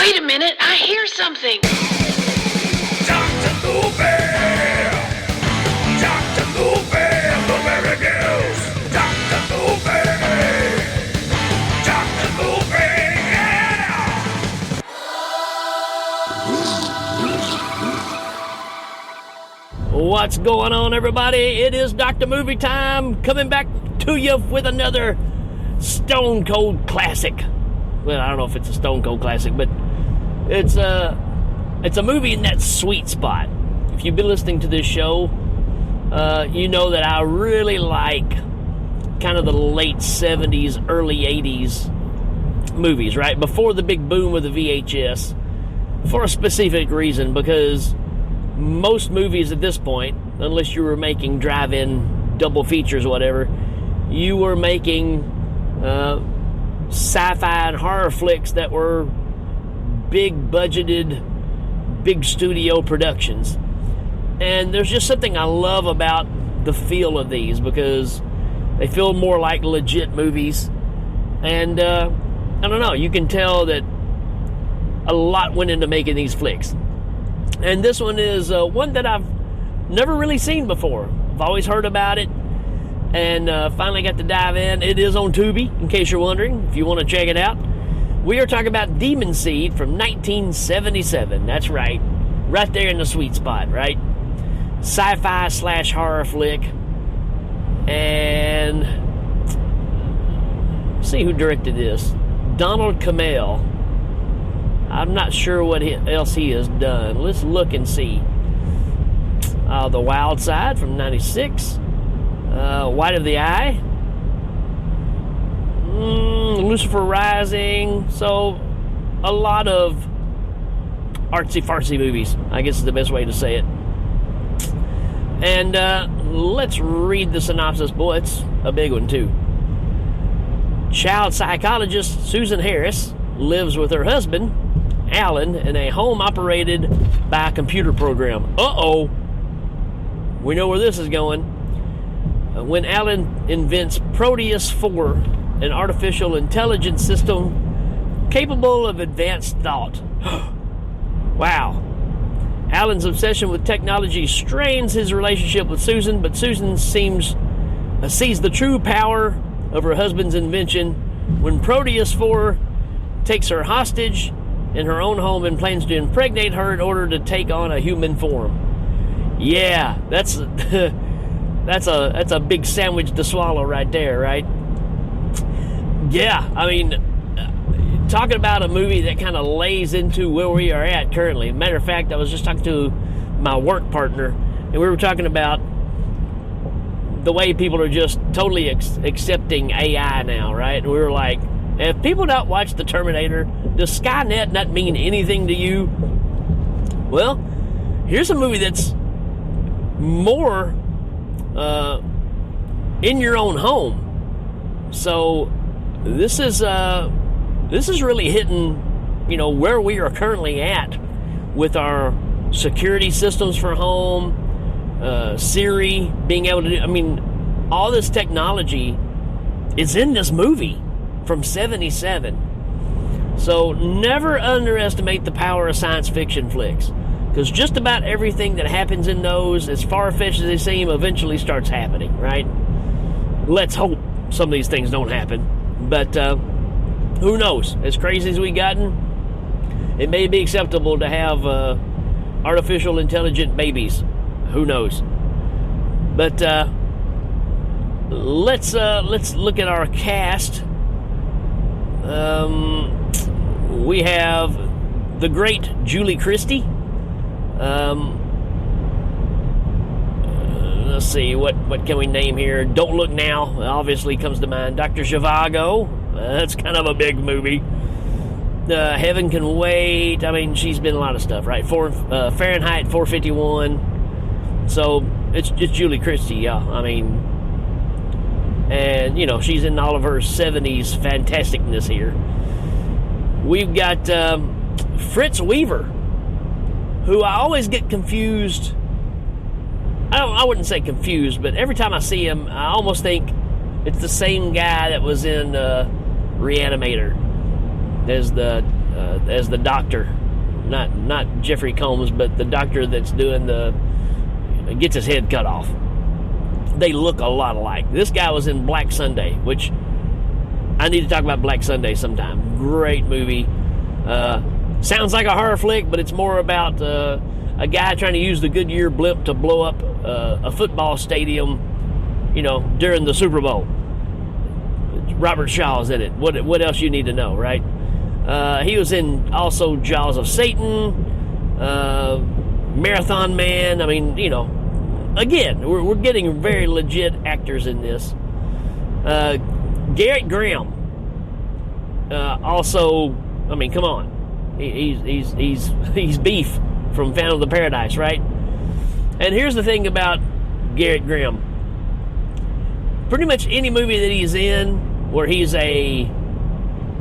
Wait a minute, I hear something. Dr. Movie! Dr. Movie! Blueberry News! Dr. Movie! Dr. Movie! Yeah! What's going on, everybody? It is Dr. Movie time, coming back to you with another Stone Cold classic. Well, I don't know if it's a Stone Cold classic, but it's a movie in that sweet spot. If you've been listening to this show, you know that I really like kind of the late 70s, early 80s movies, right? Before the big boom of the VHS, for a specific reason, because most movies at this point, unless you were making drive-in double features or whatever, you were making sci-fi and horror flicks that were big budgeted, big studio productions. And there's just something I love about the feel of these, because they feel more like legit movies. And I don't know, you can tell that a lot went into making these flicks. And this one is one that I've never really seen before. I've always heard about it, and finally got to dive in. It is on Tubi, in case you're wondering, if you want to check it out. We are talking about Demon Seed from 1977. That's right. Right there in the sweet spot, right? Sci-fi / horror flick. And let's see who directed this. Donald Cammell. I'm not sure what else he has done. Let's look and see. The Wild Side from 96. White of the Eye. Lucifer Rising. So, a lot of artsy-fartsy movies, I guess is the best way to say it. And let's read the synopsis. Boy, it's a big one, too. Child psychologist Susan Harris lives with her husband, Alan, in a home operated by a computer program. Uh-oh. We know where this is going. When Alan invents Proteus 4, an artificial intelligence system capable of advanced thought. Wow. Alan's obsession with technology strains his relationship with Susan, but Susan sees the true power of her husband's invention when Proteus 4 takes her hostage in her own home and plans to impregnate her in order to take on a human form. Yeah, that's a big sandwich to swallow right there, right? Yeah, I mean, talking about a movie that kind of lays into where we are at currently. Matter of fact, I was just talking to my work partner, and we were talking about the way people are just totally accepting AI now, right? And we were like, if people don't watch The Terminator, does Skynet not mean anything to you? Well, here's a movie that's more in your own home. So this is really hitting, where we are currently at with our security systems for home, Siri being able to do, all this technology is in this movie from 77. So never underestimate the power of science fiction flicks, because just about everything that happens in those, as far-fetched as they seem, eventually starts happening, right? Let's hope some of these things don't happen, but who knows? As crazy as we've gotten, it may be acceptable to have artificial intelligent babies. Who knows? But let's look at our cast. We have the great Julie Christie. Let's see, what can we name here? Don't Look Now obviously comes to mind. Dr. Zhivago, that's kind of a big movie. Heaven Can Wait. She's been in a lot of stuff, right? Fahrenheit 451. So it's Julie Christie, yeah. And she's in all of her 70s fantasticness here. We've got Fritz Weaver, who I always get confused. I wouldn't say confused, but every time I see him, I almost think it's the same guy that was in Reanimator. There's the as the doctor, not Jeffrey Combs, but the doctor that's doing gets his head cut off. They look a lot alike. This guy was in Black Sunday, which I need to talk about Black Sunday sometime. Great movie. Sounds like a horror flick, but it's more about a guy trying to use the Goodyear blimp to blow up a football stadium, during the Super Bowl. Robert Shaw's in it. What else you need to know, right? He was in also Jaws of Satan, Marathon Man. I mean, again, we're getting very legit actors in this. Garrett Graham. Also, I mean, come on, he's Beef from Phantom of the Paradise, right? And here's the thing about Garrett Graham. Pretty much any movie that he's in where he's a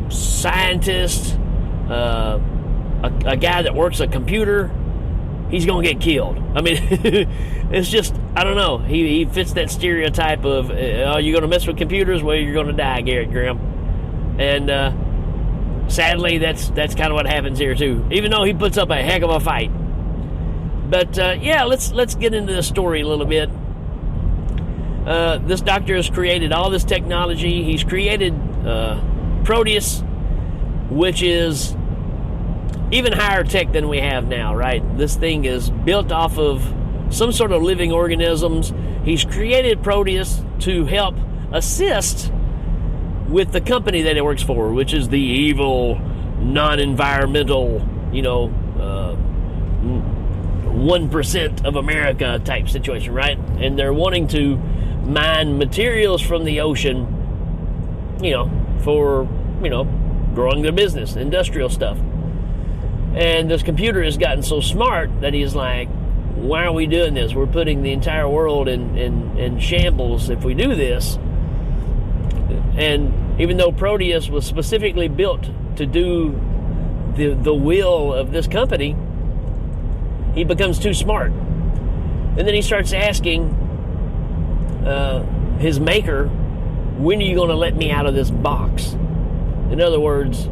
scientist, a guy that works a computer, he's gonna get killed. I mean, it's just, I don't know. He fits that stereotype of, you're gonna mess with computers, well, you're gonna die, Garrett Graham. And sadly, that's kind of what happens here too. Even though he puts up a heck of a fight. But yeah, let's get into the story a little bit. This doctor has created all this technology. He's created Proteus, which is even higher tech than we have now, right? This thing is built off of some sort of living organisms. He's created Proteus to help assist with the company that he works for, which is the evil, non-environmental, 1% of America type situation, right? And they're wanting to mine materials from the ocean, for, growing their business, industrial stuff. And this computer has gotten so smart that he's like, why are we doing this? We're putting the entire world in shambles if we do this. And even though Proteus was specifically built to do the will of this company, he becomes too smart. And then he starts asking his maker, when are you going to let me out of this box? In other words,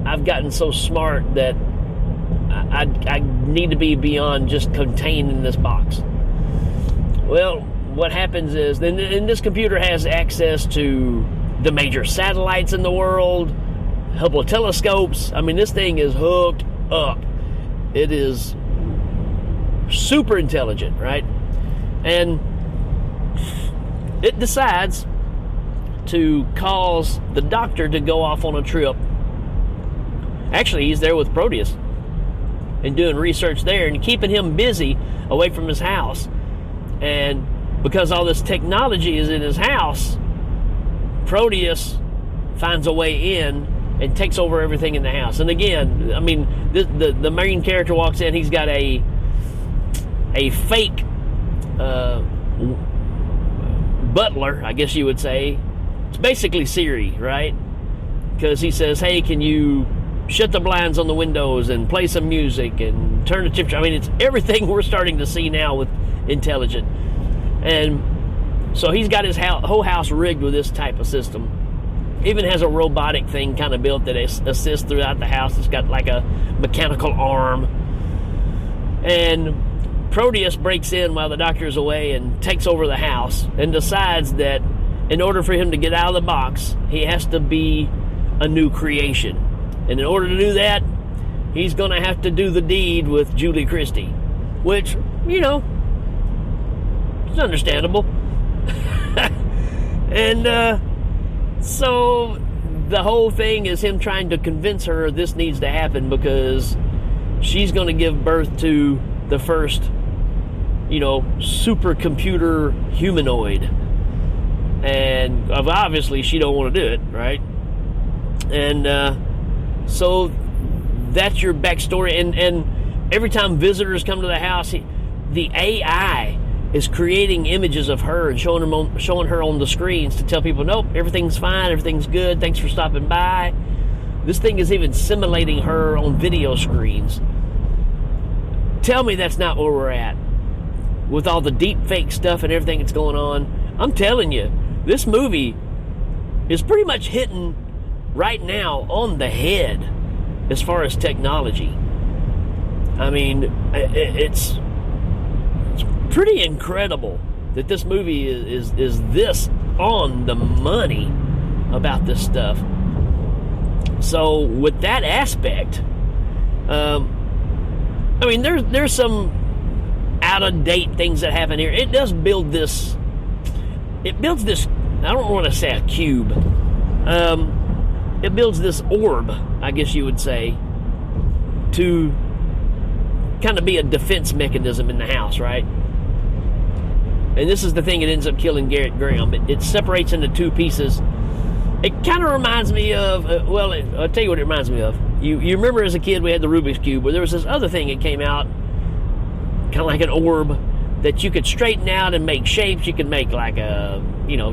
I've gotten so smart that I need to be beyond just contained in this box. Well, what happens is, and this computer has access to the major satellites in the world, Hubble telescopes. I mean, this thing is hooked up. It is super intelligent, right? And it decides to cause the doctor to go off on a trip. Actually, he's there with Proteus and doing research there and keeping him busy away from his house. And because all this technology is in his house, Proteus finds a way in and takes over everything in the house. And again, I mean, the main character walks in, he's got a fake butler, I guess you would say. It's basically Siri, right? Because he says, hey, can you shut the blinds on the windows and play some music and turn the temperature? I mean, it's everything we're starting to see now with intelligent. And so he's got his whole house rigged with this type of system. Even has a robotic thing kind of built that assists throughout the house. It's got like a mechanical arm. And Proteus breaks in while the doctor's away and takes over the house and decides that in order for him to get out of the box, he has to be a new creation. And in order to do that, he's going to have to do the deed with Julie Christie, which, it's understandable. And so the whole thing is him trying to convince her this needs to happen because she's going to give birth to the first, supercomputer humanoid. And obviously she don't want to do it, right? And so that's your backstory. And every time visitors come to the house, the AI is creating images of her and showing her on the screens to tell people, nope, everything's fine, everything's good, thanks for stopping by. This thing is even simulating her on video screens. Tell me that's not where we're at with all the deep fake stuff and everything that's going on. I'm telling you, this movie is pretty much hitting right now on the head. as far as technology. I mean, it's pretty incredible that this movie is this on the money about this stuff. So with that aspect, I mean, there's some out of date things that happen here. It does build this. It builds this. I don't want to say a cube. It builds this orb, I guess you would say, to kind of be a defense mechanism in the house, right? And this is the thing that ends up killing Garrett Graham. It separates into two pieces. It kind of reminds me of, I'll tell you what it reminds me of. You remember as a kid we had the Rubik's Cube, where there was this other thing that came out, kind of like an orb, that you could straighten out and make shapes. You could make like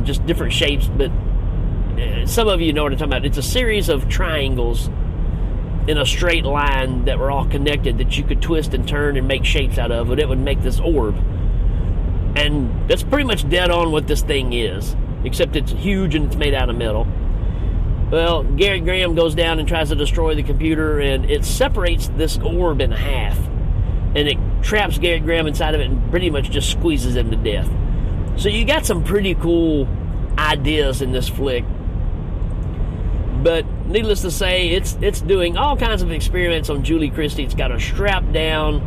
just different shapes, but some of you know what I'm talking about. It's a series of triangles in a straight line that were all connected that you could twist and turn and make shapes out of, and it would make this orb. And that's pretty much dead on what this thing is, except it's huge and it's made out of metal. Well, Garrett Graham goes down and tries to destroy the computer, and it separates this orb in half, and it traps Garrett Graham inside of it and pretty much just squeezes him to death. So you got some pretty cool ideas in this flick. But needless to say, it's doing all kinds of experiments on Julie Christie. It's got her strapped down,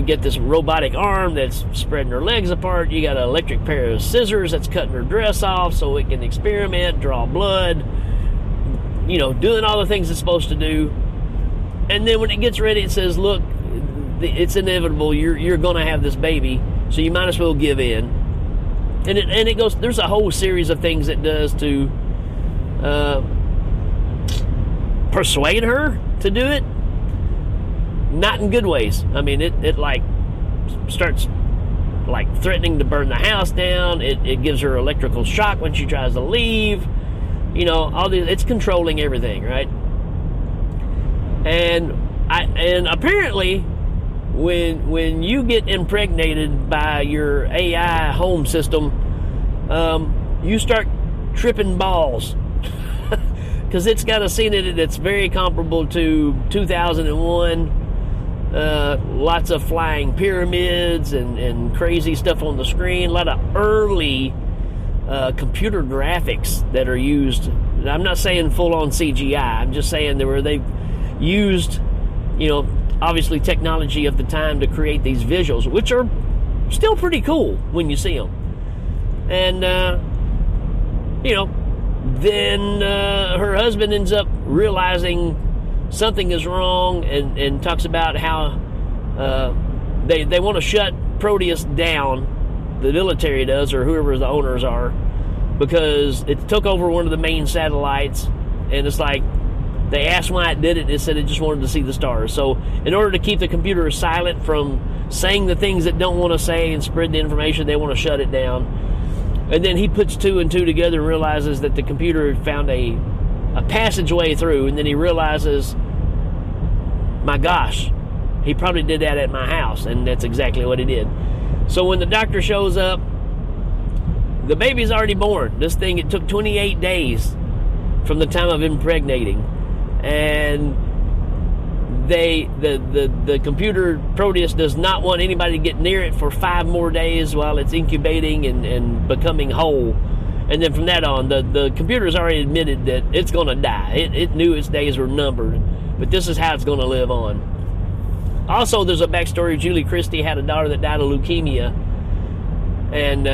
get this robotic arm that's spreading her legs apart. You got an electric pair of scissors that's cutting her dress off so it can experiment, draw blood, doing all the things it's supposed to do. And then when it gets ready, it says, look, it's inevitable. You're going to have this baby, so you might as well give in. And it goes, there's a whole series of things it does to persuade her to do it. Not in good ways. I mean, it like starts like threatening to burn the house down. It gives her electrical shock when she tries to leave. All these. It's controlling everything, right? And apparently, when you get impregnated by your AI home system, you start tripping balls. Because it's got a scene in it that's very comparable to 2001. Lots of flying pyramids and crazy stuff on the screen. A lot of early computer graphics that are used. I'm not saying full-on CGI. I'm just saying they've used, obviously technology of the time to create these visuals, which are still pretty cool when you see them. And, then her husband ends up realizing something is wrong and talks about how they want to shut Proteus down, the military does, or whoever the owners are, because it took over one of the main satellites, and it's like they asked why it did it, and it said it just wanted to see the stars. So in order to keep the computer silent from saying the things it don't want to say and spread the information, they want to shut it down. And then he puts two and two together and realizes that the computer had found a passageway through, and then he realizes, my gosh, he probably did that at my house, and that's exactly what he did. So when the doctor shows up, the baby's already born. This thing, it took 28 days from the time of impregnating, and the computer Proteus does not want anybody to get near it for 5 more days while it's incubating and becoming whole. And then from that on, the computer's already admitted that it's going to die. It knew its days were numbered, but this is how it's going to live on. Also, there's a backstory. Julie Christie had a daughter that died of leukemia, and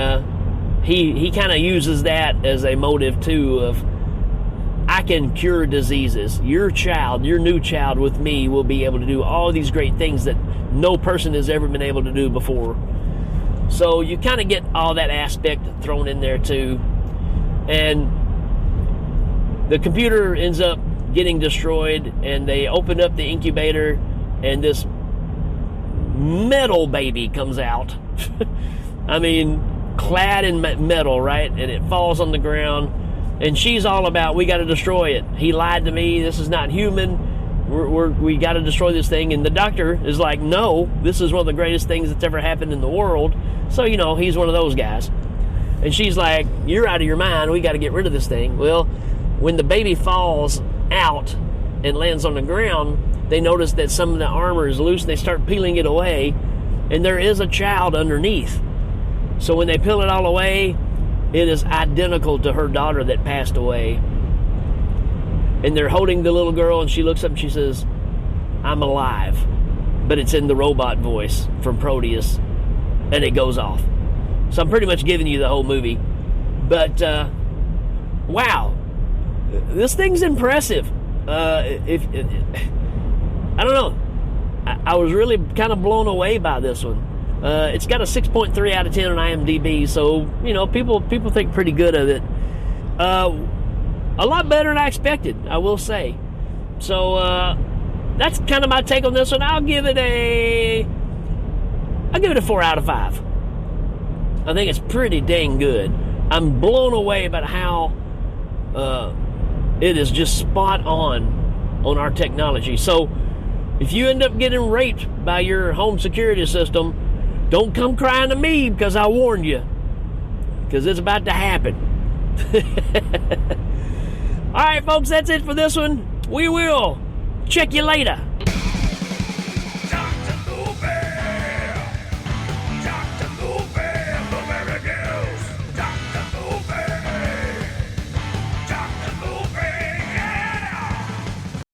he kind of uses that as a motive too of, I can cure diseases. Your new child with me will be able to do all these great things that no person has ever been able to do before. So you kind of get all that aspect thrown in there too. And the computer ends up getting destroyed, and they open up the incubator, and this metal baby comes out. I mean, clad in metal, right? And it falls on the ground. And she's all about, we got to destroy it. He lied to me. This is not human. We got to destroy this thing. And the doctor is like, no, this is one of the greatest things that's ever happened in the world. So, he's one of those guys. And she's like, you're out of your mind. We got to get rid of this thing. Well, when the baby falls out and lands on the ground, they notice that some of the armor is loose and they start peeling it away, and there is a child underneath. So when they peel it all away, it is identical to her daughter that passed away. And they're holding the little girl, and she looks up and she says, "I'm alive." But it's in the robot voice from Proteus, and it goes off. So I'm pretty much giving you the whole movie. But, wow. This thing's impressive. I don't know. I was really kind of blown away by this one. It's got a 6.3 out of 10 on IMDb, so, you know, people think pretty good of it. A lot better than I expected, I will say. So, that's kind of my take on this one. I'll give it a 4 out of 5. I think it's pretty dang good. I'm blown away about how it is just spot on our technology. So if you end up getting raped by your home security system, don't come crying to me because I warned you, because it's about to happen. All right, folks, that's it for this one. We will check you later.